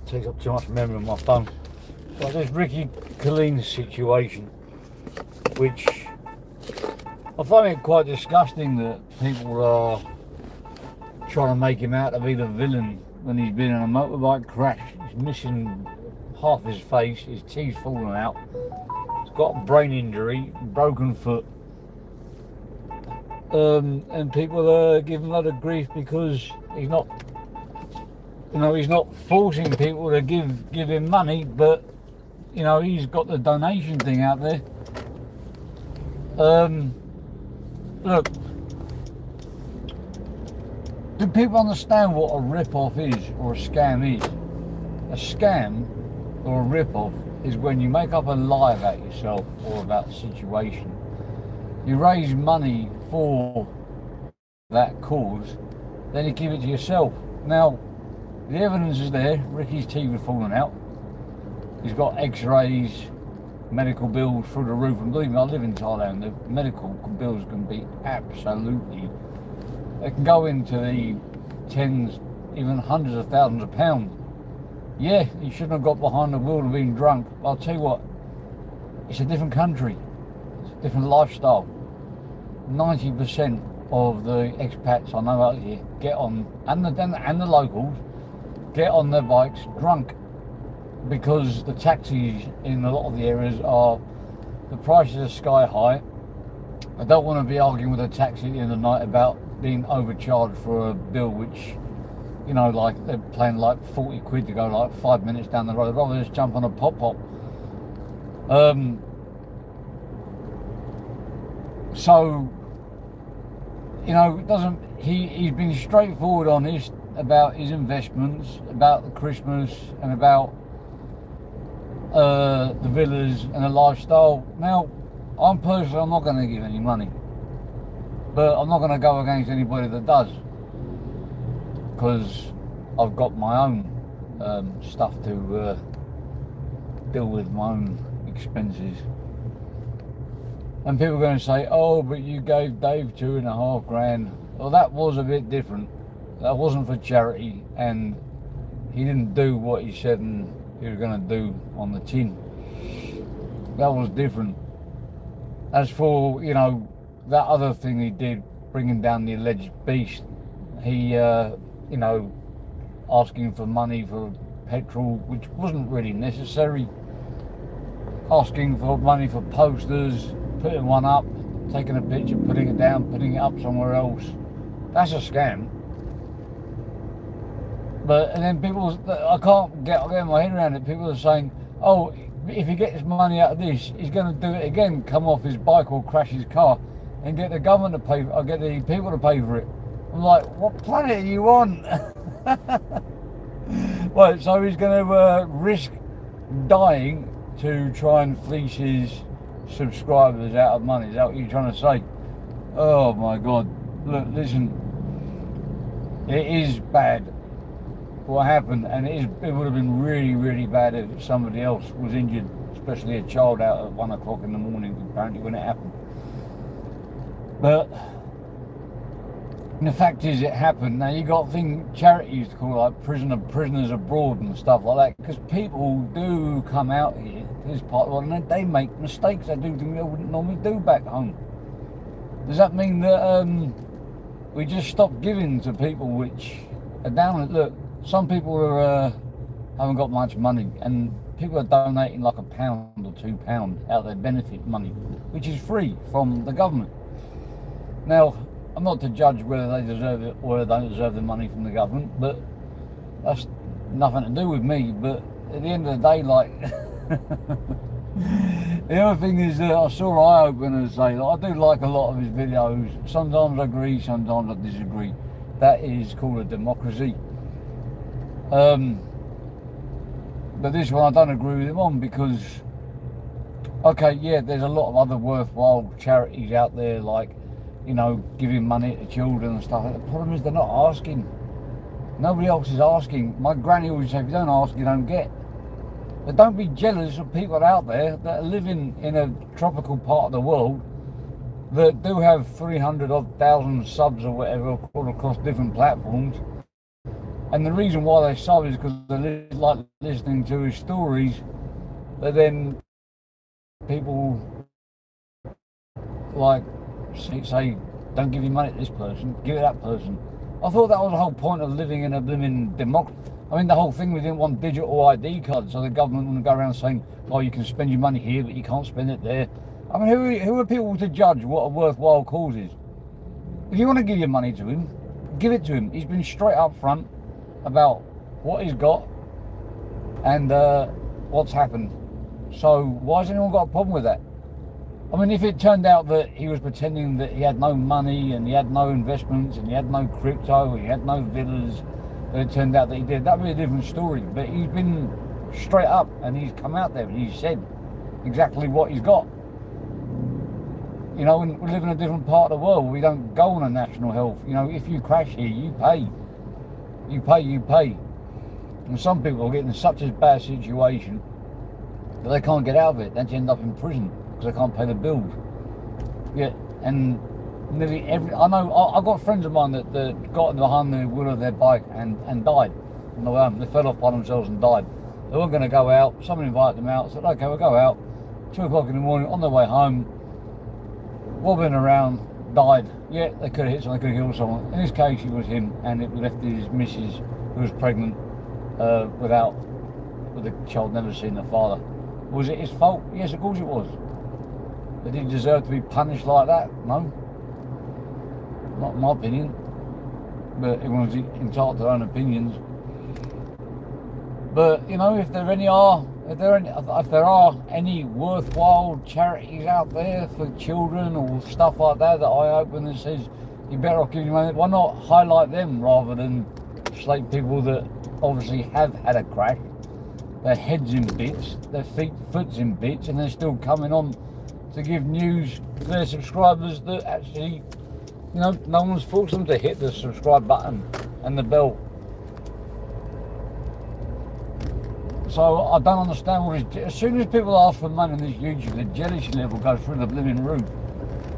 takes up too much memory on my phone. But there's Rickey Killeen's situation, which I find it quite disgusting that people are trying to make him out to be the villain when he's been in a motorbike crash. He's missing half his face, his teeth falling out. He's got a brain injury, broken foot. And people are giving a lot of grief because he's not, he's not forcing people to give him money, but he's got the donation thing out there. Look, do people understand what a rip-off is or a scam is? A scam or a rip-off is when you make up a lie about yourself or about the situation. You raise money for that cause, then you give it to yourself. Now, the evidence is there. Ricky's teeth are falling out. He's got x-rays, medical bills through the roof. And believe me, I live in Thailand. The medical bills can be absolutely... They can go into the tens, even hundreds of thousands of pounds. Yeah, he shouldn't have got behind the wheel and been drunk. But I'll tell you what, it's a different country. It's a different lifestyle. 90% of the expats I know out here get on, and the locals, get on their bikes drunk, because the taxis in a lot of the areas the prices are sky high. I don't want to be arguing with a taxi at the end of the night about being overcharged for a bill which, like they're paying like 40 quid to go like 5 minutes down the road. I'd rather just jump on a pop. So, it doesn't. He's been straightforward, honest about his investments, about the Christmas, and about the villas and the lifestyle. Now, I'm not going to give any money, but I'm not going to go against anybody that does, because I've got my own stuff to deal with, my own expenses. And people are going to say, oh, but you gave Dave $2.5 grand. Well, that was a bit different. That wasn't for charity, and he didn't do what he said he was going to do on the tin. That was different. As for, that other thing he did, bringing down the alleged beast, he, asking for money for petrol, which wasn't really necessary. Asking for money for posters, putting one up, taking a picture, putting it down, putting it up somewhere else. That's a scam. And then people, I can't get my head around it. People are saying, oh, if he gets money out of this, he's going to do it again, come off his bike or crash his car and get the government to pay, or get the people to pay for it. I'm like, what planet are you on? Well, so he's going to risk dying to try and fleece his subscribers out of money. Is that what you're trying to say? Oh my God. Look, listen, it is bad what happened, and it would have been really, really bad if somebody else was injured, especially a child, out at 1 o'clock in the morning, apparently, when it happened. But the fact is, it happened. Now, you got charities called like prisoners abroad and stuff like that, because people do come out here to this part of the world and they make mistakes. They do things they wouldn't normally do back home. Does that mean that we just stop giving to people which are down? Look, some people haven't got much money, and people are donating like £1 or £2 out of their benefit money, which is free from the government. Now, I'm not to judge whether they deserve it or they don't deserve the money from the government, but that's nothing to do with me. But at the end of the day, like, the other thing is that I saw Eye Opener say that I do like a lot of his videos. Sometimes I agree, sometimes I disagree. That is called a democracy. But this one I don't agree with him on, because, okay, yeah, there's a lot of other worthwhile charities out there, like, giving money to children and stuff. The problem is they're not asking. Nobody else is asking. My granny always said, if you don't ask, you don't get. But don't be jealous of people out there that are living in a tropical part of the world that do have 300,000 subs or whatever all across different platforms, And the reason why they sub is because they like listening to his stories, but then people like say, don't give your money to this person, give it to that person. I thought that was the whole point of living in a blooming democracy. I mean, the whole thing, we didn't want digital ID cards, so the government wouldn't go around saying, oh, you can spend your money here, but you can't spend it there. I mean, who are people to judge what a worthwhile cause is? If you want to give your money to him, give it to him. He's been straight up front about what he's got and what's happened. So why has anyone got a problem with that? I mean, if it turned out that he was pretending that he had no money and he had no investments and he had no crypto and he had no villas, but it turned out that he did, that'd be a different story. But he's been straight up and he's come out there and he's said exactly what he's got. You know, and we live in a different part of the world. We don't go on a national health. You know, if you crash here, you pay. You pay. And some people are getting in such a bad situation that they can't get out of it. They end up in prison because they can't pay the bills. Yeah, and nearly I've got friends of mine that got behind the wheel of their bike and died on the way home. They fell off by themselves and died. They weren't going to go out. Someone invited them out, said, okay, we'll go out. 2 o'clock in the morning, on their way home, wobbling around, died. Yeah, they could have hit someone, they could have killed someone. In this case, it was him, and it left his missus, who was pregnant, with the child never seeing the father. Was it his fault? Yes, of course it was. Did he deserve to be punished like that? No. Not in my opinion. But everyone's entitled to their own opinions. But, you know, if there are any worthwhile charities out there for children or stuff like that I open and says you're better off giving money, why not highlight them rather than slate people that obviously have had a crash, their heads in bits, their foot's in bits, and they're still coming on to give news to their subscribers that actually, you know, no one's forced them to hit the subscribe button and the bell. So I don't understand what as soon as people ask for money on this YouTube, the jealousy level goes through the blooming roof.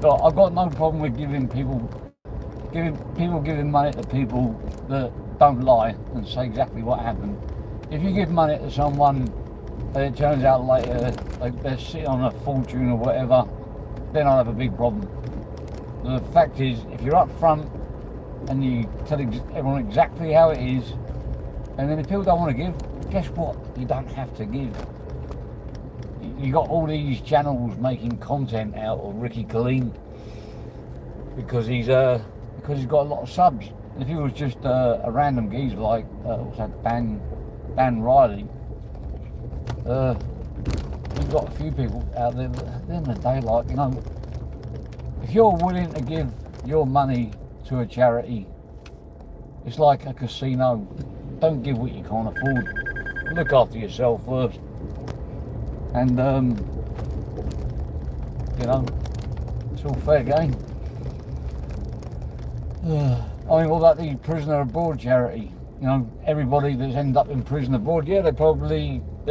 So I've got no problem with giving money to people that don't lie and say exactly what happened. If you give money to someone and it turns out later like they're sitting on a fortune or whatever, then I'll have a big problem. The fact is, if you're up front and you tell everyone exactly how it is, and then if people don't want to give, guess what? You don't have to give. You got all these channels making content out of Rickey Killeen because he's got a lot of subs. And if he was just a random geezer like what's that, Dan Riley, you've got a few people out there. But at the end of the day, like, you know, if you're willing to give your money to a charity, it's like a casino. Don't give what you can't afford. Look after yourself first. And, you know, it's all fair game. I mean, what about the prisoner abroad charity? You know, everybody that's ended up in prison abroad, yeah, they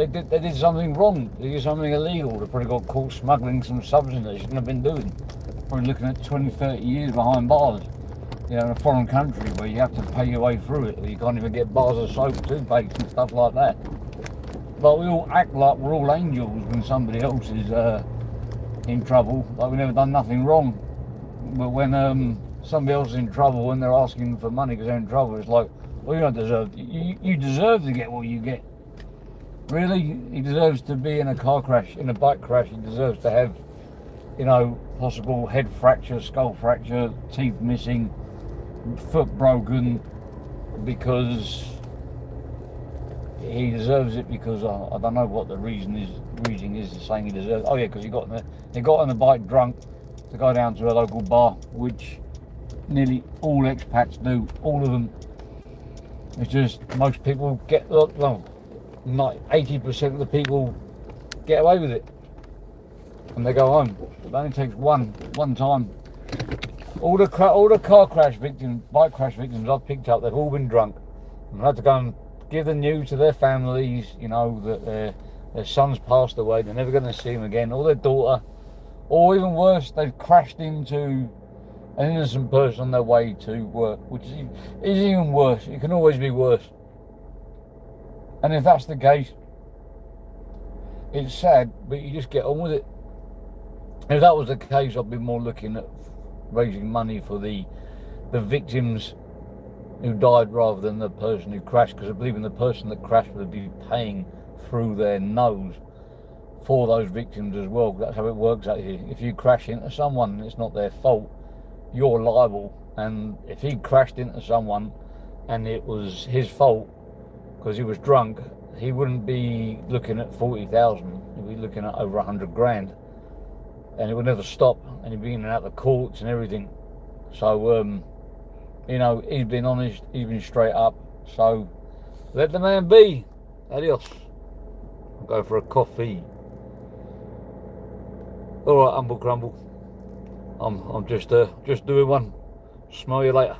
did something wrong. They did something illegal. They probably got caught smuggling some substance they shouldn't have been doing. Probably looking at 20, 30 years behind bars. You know, in a foreign country where you have to pay your way through it, or you can't even get bars of soap, toothpaste and stuff like that. But we all act like we're all angels when somebody else is in trouble, like we've never done nothing wrong. But when somebody else is in trouble and they're asking for money because they're in trouble, it's like, well, you don't deserve it. You deserve to get what you get. Really? He deserves to be in a car crash, in a bike crash. He deserves to have, you know, possible head fracture, skull fracture, teeth missing, foot broken, because he deserves it, because I don't know what the reason is to saying he deserves it. Oh yeah, because he got on the bike drunk to go down to a local bar, which nearly all expats do, all of them. It's just most people get, well, not 80% of the people get away with it and they go home. It only takes one time. All the car crash victims, bike crash victims I've picked up, they've all been drunk. And I had to go and give the news to their families, you know, that their son's passed away, they're never going to see him again, or their daughter, or even worse, they've crashed into an innocent person on their way to work, which is even worse. It can always be worse. And if that's the case, it's sad, but you just get on with it. If that was the case, I'd be more looking at raising money for the victims who died rather than the person who crashed, because I believe in the person that crashed would be paying through their nose for those victims as well. That's how it works out here. If you crash into someone and it's not their fault, you're liable. And if he crashed into someone and it was his fault because he was drunk, he wouldn't be looking at 40,000. He'd be looking at over 100 grand, and it would never stop. And he'd be in and out of the courts and everything. So you know, he's been honest, he's been straight up. So let the man be. Adios. I'll go for a coffee. All right, Humble Crumble. I'm just doing one. Smell you later.